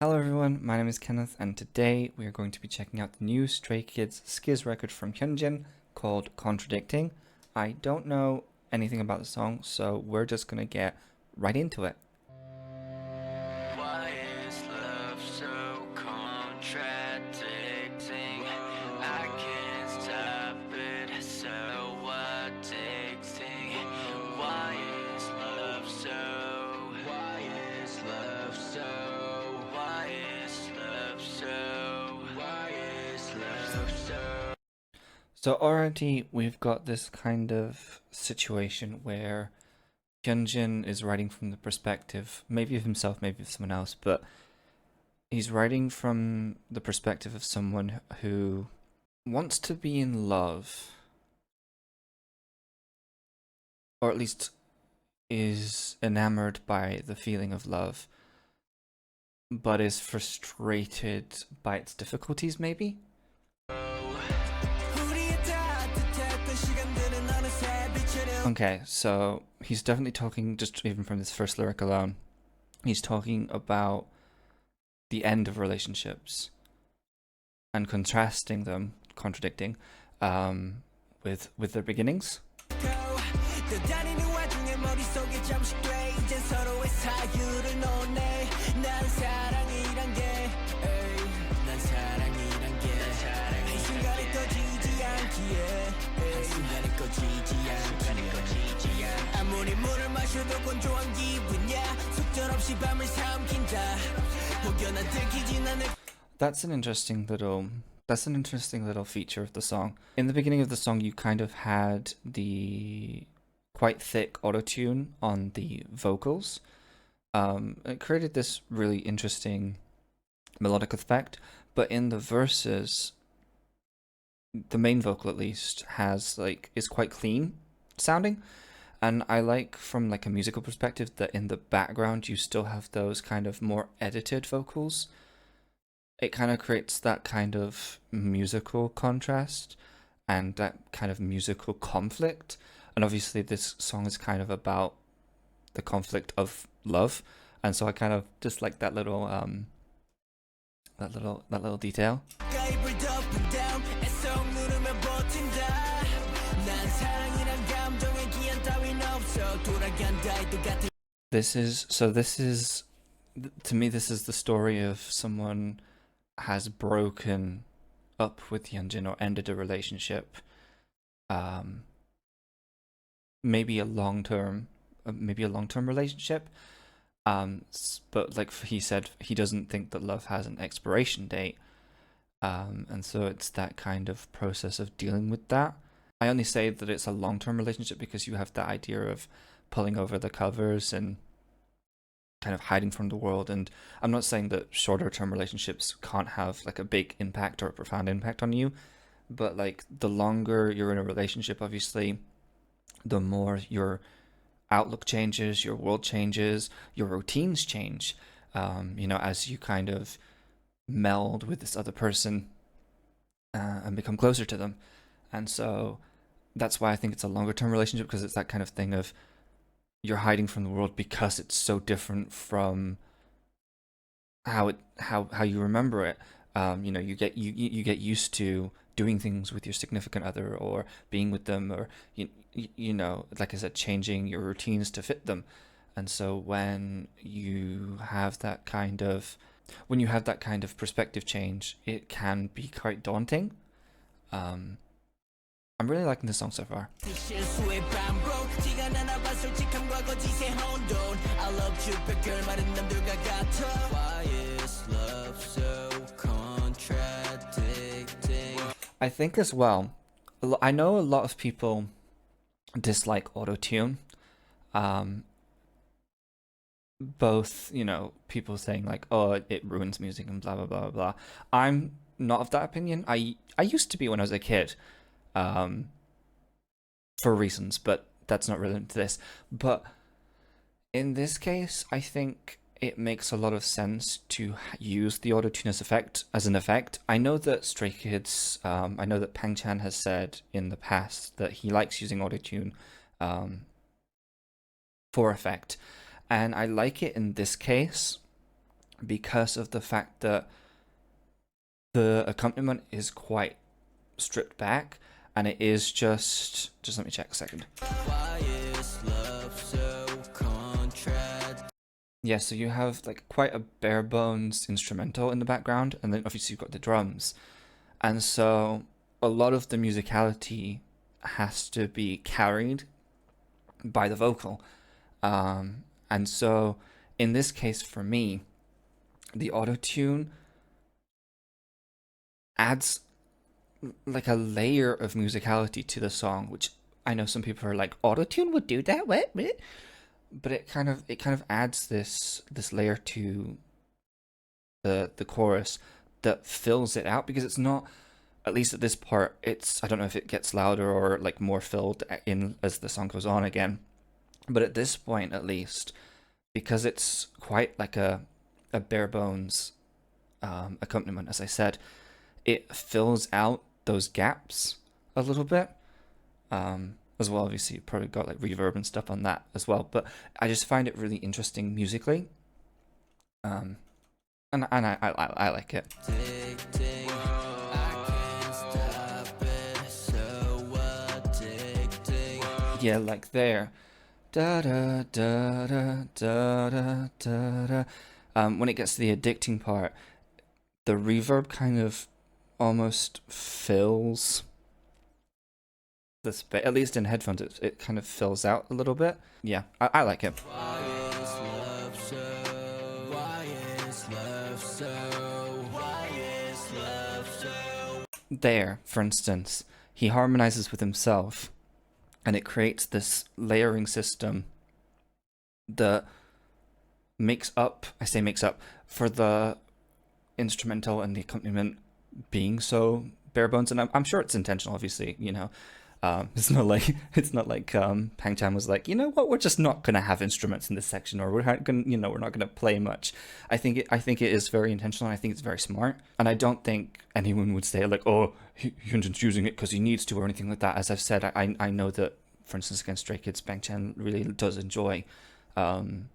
Hello everyone, my name is Kenneth and today we are going to be checking out the new Stray Kids SKZ record from Hyunjin called Contradicting. I don't know anything about the song, so we're just gonna get right into it. Why is love so contradicting? I can't stop it, so addicting. Why is love so? Why is love so? Why is love so? Why is love so? So already we've got this kind of situation where Hyunjin is writing from the perspective, maybe of himself, maybe of someone else, but he's writing from the perspective of someone who wants to be in love, or at least is enamored by the feeling of love, but is frustrated by its difficulties, maybe? Okay, so he's definitely talking, just even from this first lyric alone, he's talking about the end of relationships and contrasting them, contradicting, with their beginnings. That's an interesting little feature of the song. In the beginning of the song, you kind of had the quite thick autotune on the vocals. It created this really interesting melodic effect, but in the verses, the main vocal at least is quite clean sounding, and I like from like a musical perspective that in the background you still have those kind of more edited vocals. It kind of creates that kind of musical contrast and that kind of musical conflict. And obviously this song is kind of about the conflict of love, and so I kind of just like that little detail. This is to me, this is the story of someone has broken up with Hyunjin or ended a relationship. Maybe a long-term relationship. But like he said, he doesn't think that love has an expiration date. And so it's that kind of process of dealing with that. I only say that it's a long-term relationship because you have that idea of pulling over the covers and kind of hiding from the world. And I'm not saying that shorter-term relationships can't have like a big impact or a profound impact on you, but like the longer you're in a relationship, obviously, the more your outlook changes, your world changes, your routines change, as you kind of meld with this other person and become closer to them. And so that's why I think it's a longer term relationship, because it's that kind of thing of you're hiding from the world because it's so different from how you remember it. You get used to doing things with your significant other or being with them, or like I said, changing your routines to fit them. And so when you have that kind of perspective change, it can be quite daunting. I'm really liking this song so far. I think as well, I know a lot of people dislike autotune. Both, people saying like, oh, it ruins music and blah, blah, blah, blah, blah. I'm not of that opinion. I used to be when I was a kid, for reasons, but that's not relevant to this. But in this case, I think it makes a lot of sense to use the autotune as an effect. I know that Stray Kids, I know that Pang-chan has said in the past that he likes using autotune for effect, and I like it in this case because of the fact that the accompaniment is quite stripped back, and it is just let me check a second. Why is love so Yeah, so you have like quite a bare bones instrumental in the background, and then obviously you've got the drums. And so a lot of the musicality has to be carried by the vocal. And so in this case for me, the auto-tune adds like a layer of musicality to the song, which I know some people are like, auto-tune would do that? What? But it kind of adds this layer to the chorus that fills it out, because it's not, at least at this part, it's, I don't know if it gets louder or like more filled in as the song goes on again, but at this point at least, because it's quite like a bare bones accompaniment, as I said, it fills out those gaps a little bit. As well, obviously, you probably got like reverb and stuff on that as well, but I just find it really interesting musically. And I like it. Yeah, like there. Da da da da da da da da. When it gets to the addicting part, the reverb kind of almost fills the space. At least in headphones, it kind of fills out a little bit. Yeah, I like it. There, for instance, he harmonizes with himself, and it creates this layering system that makes up, I say makes up, for the instrumental and the accompaniment being so bare bones. And I'm sure it's intentional, obviously, you know. It's not like Pang Chan was like, you know what, we're just not gonna have instruments in this section, or we're not gonna play much. I think it is very intentional, and I think it's very smart. And I don't think anyone would say like, oh, Hyunjin's using it because he needs to or anything like that. As I've said, I know that, for instance, against Stray Kids, Pang Chan really does enjoy the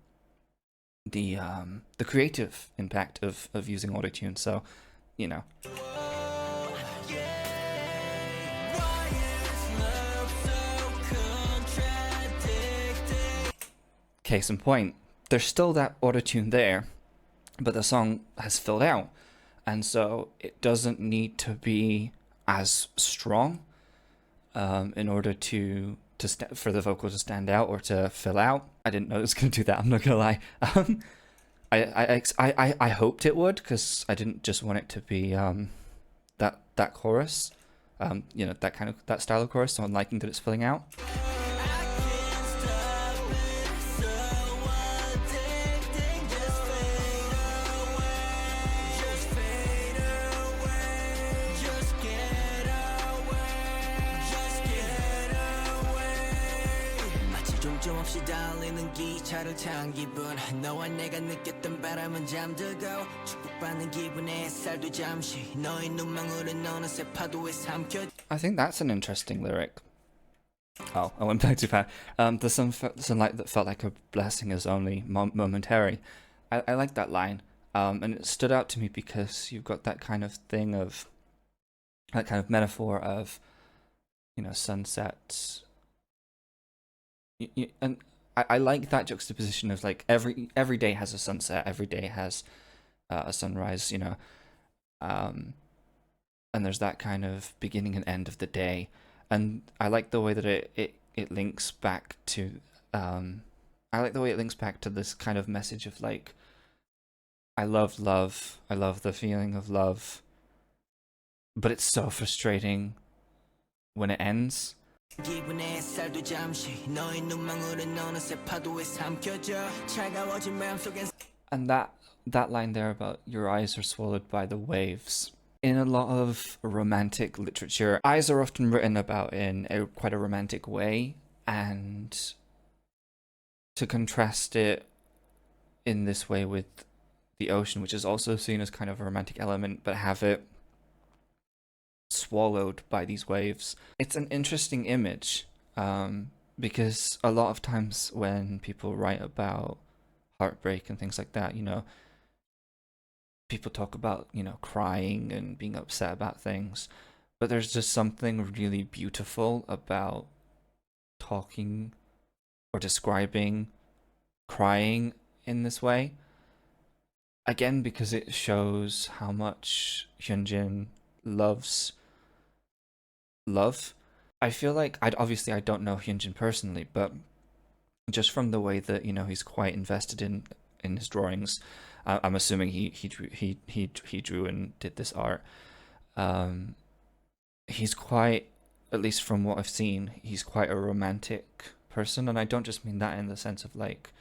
creative impact of using autotune. So, you know. Case in point, there's still that autotune there, but the song has filled out, and so it doesn't need to be as strong in order for the vocal to stand out or to fill out. I didn't know it was going to do that, I'm not gonna lie. I hoped it would, because I didn't just want it to be that chorus, you know, that style of chorus. So I'm liking that it's filling out. I think that's an interesting lyric. Oh, I went back too far. The sunlight that felt like a blessing is only momentary. I like that line, and it stood out to me because you've got that kind of thing of, that kind of metaphor of, you know, sunsets. And I like that juxtaposition of like every day has a sunset, every day has a sunrise, you know, and there's that kind of beginning and end of the day. And I like the way that it links back to I like the way it links back to this kind of message of like, I love love, I love the feeling of love, but it's so frustrating when it ends. And that line there about your eyes are swallowed by the waves. In a lot of romantic literature, eyes are often written about in quite a romantic way, and to contrast it in this way with the ocean, which is also seen as kind of a romantic element, but have it swallowed by these waves. It's an interesting image, because a lot of times when people write about heartbreak and things like that, you know, people talk about, you know, crying and being upset about things, but there's just something really beautiful about talking or describing crying in this way. Again, because it shows how much Hyunjin loves love. I feel like I don't know Hyunjin personally, but just from the way that, you know, he's quite invested in his drawings, I'm assuming he drew and did this art. Um, he's quite, at least from what I've seen, he's quite a romantic person, and I don't just mean that in the sense of like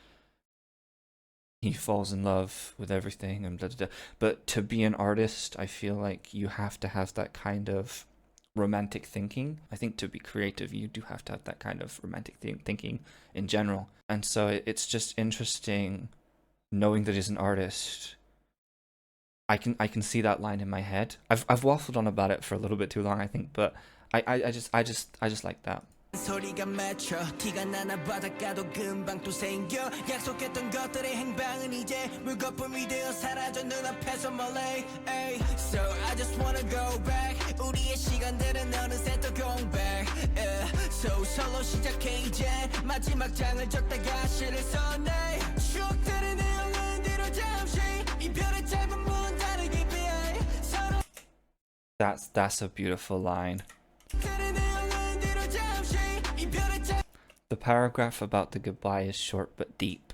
he falls in love with everything and blah, blah, blah. But to be an artist, I feel like you have to have that kind of romantic thinking. I think to be creative, you do have to have that kind of romantic thinking in general. And so it's just interesting knowing that he's an artist. I can see that line in my head. I've waffled on about it for a little bit too long, I think, but I just like that. 소리가 맺혀 티가 나나 바닷가도 금방 또 생겨 약속했던 것들의 행방은 이제 물거품이 되어 사라져 눈앞에서 멀리 So I just wanna go back 우리의 시간들은 어느새 또 going back So solo 시작해 이제 마지막 장을 적다가 시를 써내 추억들의 내용은 뒤로 잠시 이별의 짧은 문 닫기 위해 서로 That's a beautiful line. The paragraph about the goodbye is short but deep.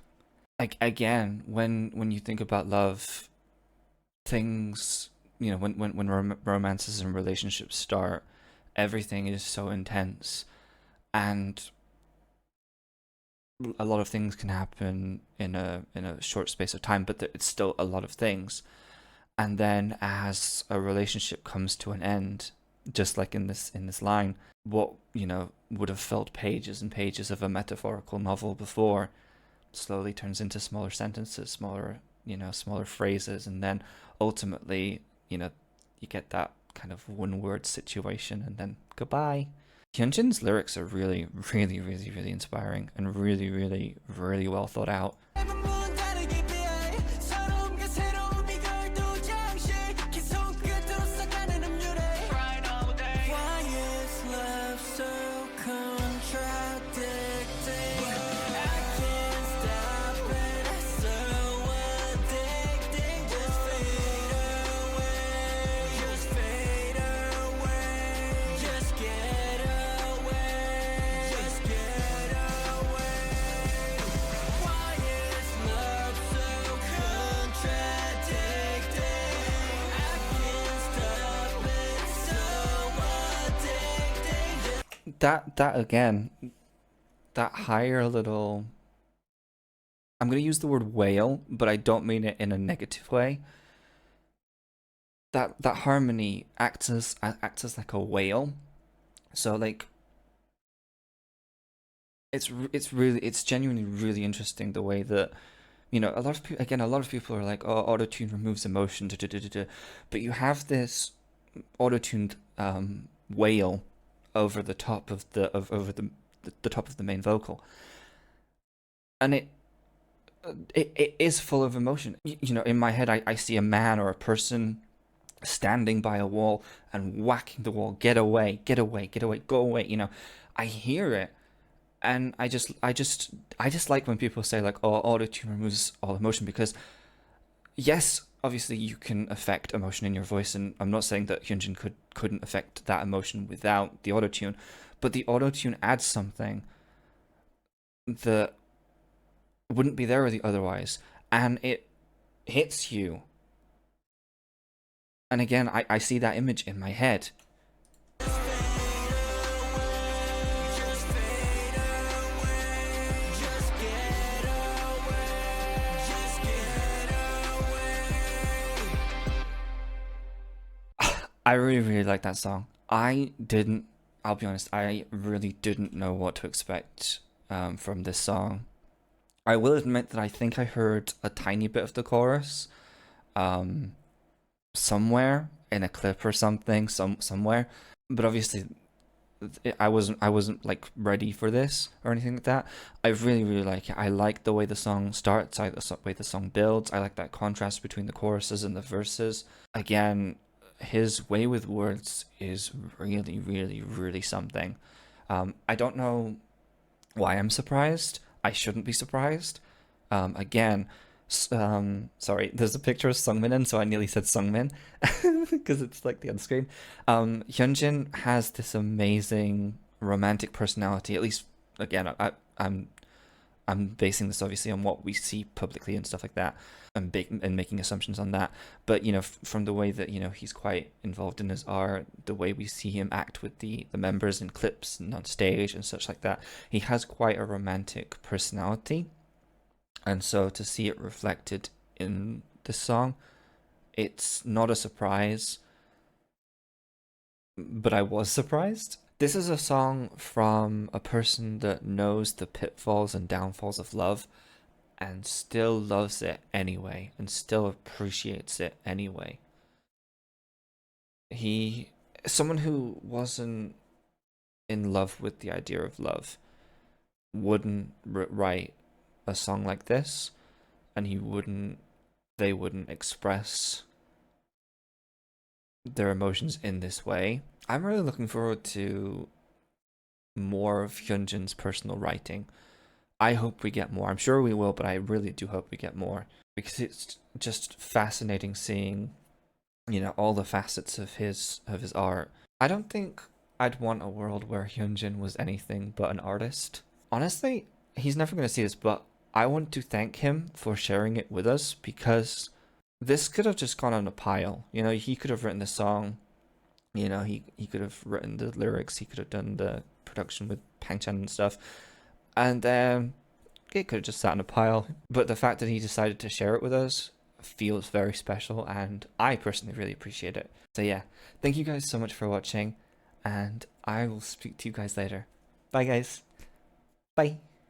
Like again, when you think about love, things, you know, when romances and relationships start, everything is so intense, and a lot of things can happen in a short space of time, but it's still a lot of things. And then as a relationship comes to an end, just like in this line, what, you know, would have felt pages and pages of a metaphorical novel before slowly turns into smaller sentences, smaller phrases, and then ultimately, you know, you get that kind of one word situation and then goodbye. Hyunjin's lyrics are really, really, really, really inspiring and really, really, really well thought out. That again, that higher little, I'm gonna use the word wail, but I don't mean it in a negative way. That harmony acts as like a wail. So like it's genuinely really interesting the way that, you know, a lot of people are like, oh, autotune removes emotion, but you have this auto-tuned wail over the top of the top of the main vocal, and it is full of emotion. You know, in my head, I see a man or a person standing by a wall and whacking the wall. Get away, get away, get away, go away. You know, I hear it, and I just like when people say like, oh, auto-tune removes all emotion, because yes, obviously you can affect emotion in your voice, and I'm not saying that Hyunjin couldn't affect that emotion without the auto-tune, but the auto-tune adds something that wouldn't be there otherwise, and it hits you. And again, I see that image in my head. I really, really like that song. I'll be honest, I really didn't know what to expect from this song. I will admit that I think I heard a tiny bit of the chorus somewhere in a clip or something, somewhere. But obviously, I wasn't like ready for this or anything like that. I really really like it. I like the way the song starts. I like the way the song builds. I like that contrast between the choruses and the verses. Again, his way with words is really really really something. I don't know why I'm surprised. I shouldn't be surprised. Again, sorry, there's a picture of Sungmin in, so I nearly said Sungmin because it's like the other screen. Hyunjin has this amazing romantic personality. At least, again, I'm basing this obviously on what we see publicly and stuff like that, and making assumptions on that. But from the way that he's quite involved in his art, the way we see him act with the members in clips and on stage and such like that, he has quite a romantic personality. And so to see it reflected in this song, it's not a surprise, but I was surprised. This is a song from a person that knows the pitfalls and downfalls of love and still loves it anyway and still appreciates it anyway. He, someone who wasn't in love with the idea of love, wouldn't write a song like this, and they wouldn't express their emotions in this way. I'm really looking forward to more of Hyunjin's personal writing. I hope we get more. I'm sure we will, but I really do hope we get more because it's just fascinating seeing, all the facets of his art. I don't think I'd want a world where Hyunjin was anything but an artist. Honestly, he's never going to see this, but I want to thank him for sharing it with us because this could have just gone on a pile. He could have written the song. He could have written the lyrics. He could have done the production with Pangchan and stuff, and it could have just sat in a pile. But the fact that he decided to share it with us feels very special, and I personally really appreciate it. So yeah, thank you guys so much for watching, and I will speak to you guys later. Bye guys. Bye.